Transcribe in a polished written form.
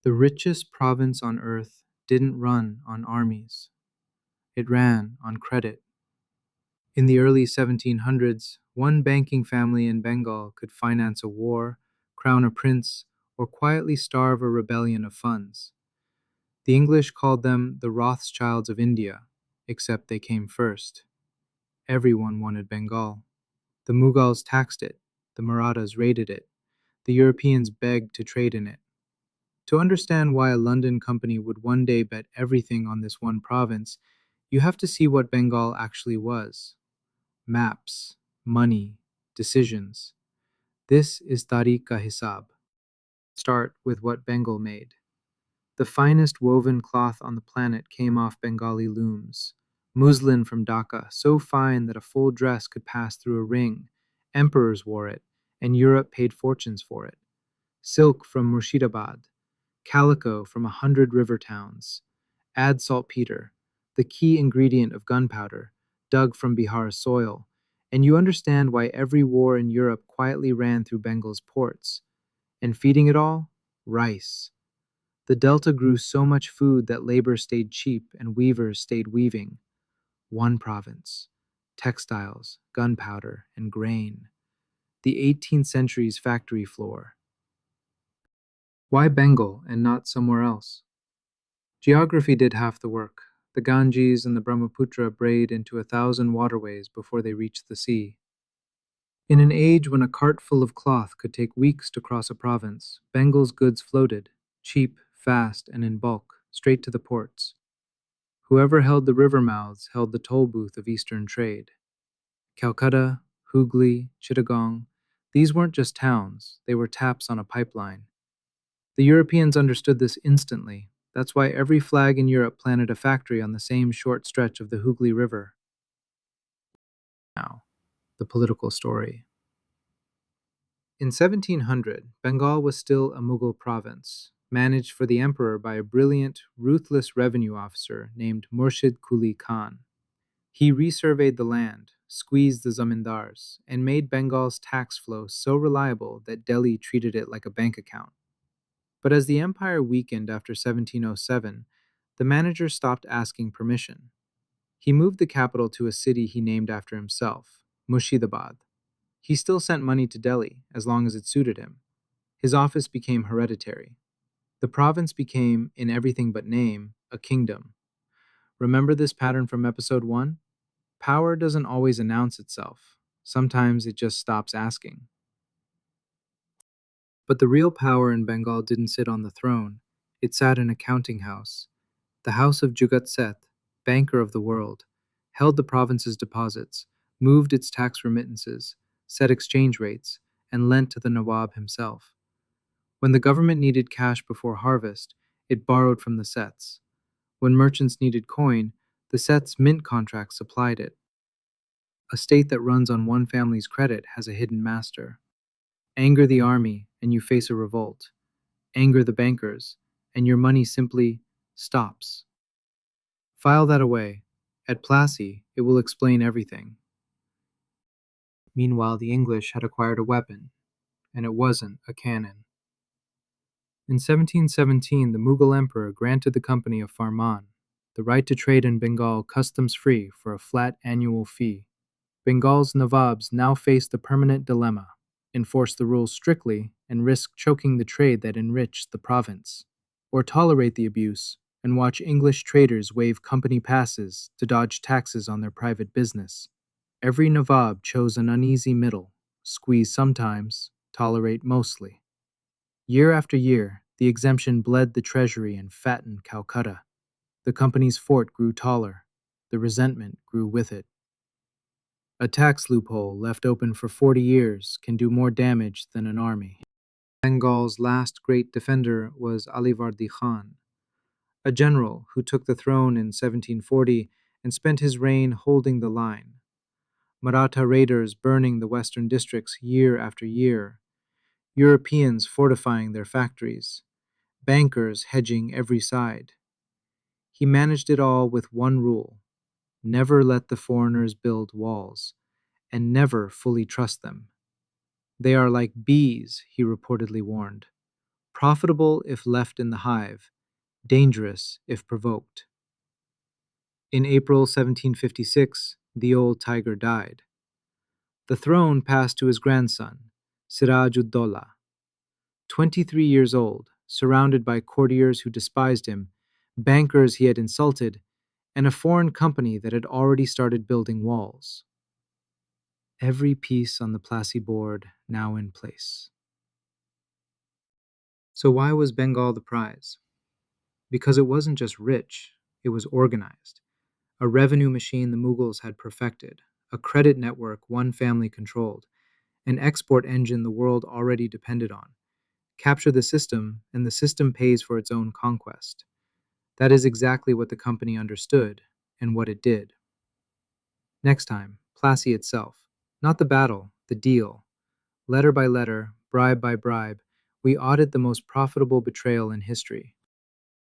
The richest province on earth didn't run on armies, it ran on credit. In the early 1700s, one banking family in Bengal could finance a war, crown a prince, or quietly starve a rebellion of funds. The English called them the Rothschilds of India, except they came first. Everyone wanted Bengal. The Mughals taxed it, the Marathas raided it, the Europeans begged to trade in it. To understand why a London company would one day bet everything on this one province, you have to see what Bengal actually was: maps, money, decisions. This is Tareekh ka Hisaab. Start with what Bengal made. The finest woven cloth on the planet came off Bengali looms. Muslin from Dhaka, so fine that a full dress could pass through a ring. Emperors wore it, and Europe paid fortunes for it. Silk from Murshidabad, calico from 100 river towns. Add saltpetre, the key ingredient of gunpowder, dug from Bihar's soil, and you understand why every war in Europe quietly ran through Bengal's ports. And feeding it all? Rice. The delta grew so much food that labor stayed cheap and weavers stayed weaving. One province. Textiles, gunpowder, and grain. The 18th century's factory floor. Why Bengal and not somewhere else? Geography did half the work. The Ganges and the Brahmaputra braid into 1,000 waterways before they reached the sea. In an age when a cart full of cloth could take weeks to cross a province, Bengal's goods floated, cheap, fast, and in bulk, straight to the ports. Whoever held the river mouths held the toll booth of Eastern trade. Calcutta, Hooghly, Chittagong, these weren't just towns, they were taps on a pipeline. The Europeans understood this instantly. That's why every flag in Europe planted a factory on the same short stretch of the Hooghly River. Now, the political story. In 1700, Bengal was still a Mughal province, managed for the emperor by a brilliant, ruthless revenue officer named Murshid Quli Khan. He resurveyed the land, squeezed the zamindars, and made Bengal's tax flow so reliable that Delhi treated it like a bank account. But as the empire weakened after 1707, the manager stopped asking permission. He moved the capital to a city he named after himself, Murshidabad. He still sent money to Delhi, as long as it suited him. His office became hereditary. The province became, in everything but name, a kingdom. Remember this pattern from episode 1? Power doesn't always announce itself. Sometimes it just stops asking. But the real power in Bengal didn't sit on the throne. It sat in a counting house. The house of Jagat Seth, banker of the world, held the province's deposits, moved its tax remittances, set exchange rates, and lent to the Nawab himself. When the government needed cash before harvest, it borrowed from the Seths. When merchants needed coin, the Seths mint contracts supplied it. A state that runs on one family's credit has a hidden master. Anger the army, and you face a revolt. Anger the bankers, and your money simply stops. File that away. At Plassey, it will explain everything. Meanwhile, the English had acquired a weapon, and it wasn't a cannon. In 1717, the Mughal emperor granted the company of Farman the right to trade in Bengal customs-free for a flat annual fee. Bengal's Nawabs now faced the permanent dilemma: enforce the rules strictly and risk choking the trade that enriched the province, or tolerate the abuse and watch English traders waive company passes to dodge taxes on their private business. Every Nawab chose an uneasy middle: squeeze sometimes, tolerate mostly. Year after year, the exemption bled the treasury and fattened Calcutta. The company's fort grew taller. The resentment grew with it. A tax loophole left open for 40 years can do more damage than an army. Bengal's last great defender was Alivardi Khan, a general who took the throne in 1740 and spent his reign holding the line. Maratha raiders burning the western districts year after year, Europeans fortifying their factories, bankers hedging every side. He managed it all with one rule: never let the foreigners build walls, and never fully trust them. They are like bees, he reportedly warned. profitable if left in the hive, dangerous if provoked. In April 1756, the old tiger died. The throne passed to his grandson, Siraj-ud-Daulah. 23 years old, surrounded by courtiers who despised him, bankers he had insulted, and a foreign company that had already started building walls. Every piece on the Plassey board now in place. So why was Bengal the prize? Because it wasn't just rich, it was organized. A revenue machine the Mughals had perfected, a credit network one family controlled, an export engine the world already depended on. Capture the system, and the system pays for its own conquest. That is exactly what the company understood and what it did. Next time, Plassey itself. Not the battle, the deal. Letter by letter, bribe by bribe, we audit the most profitable betrayal in history.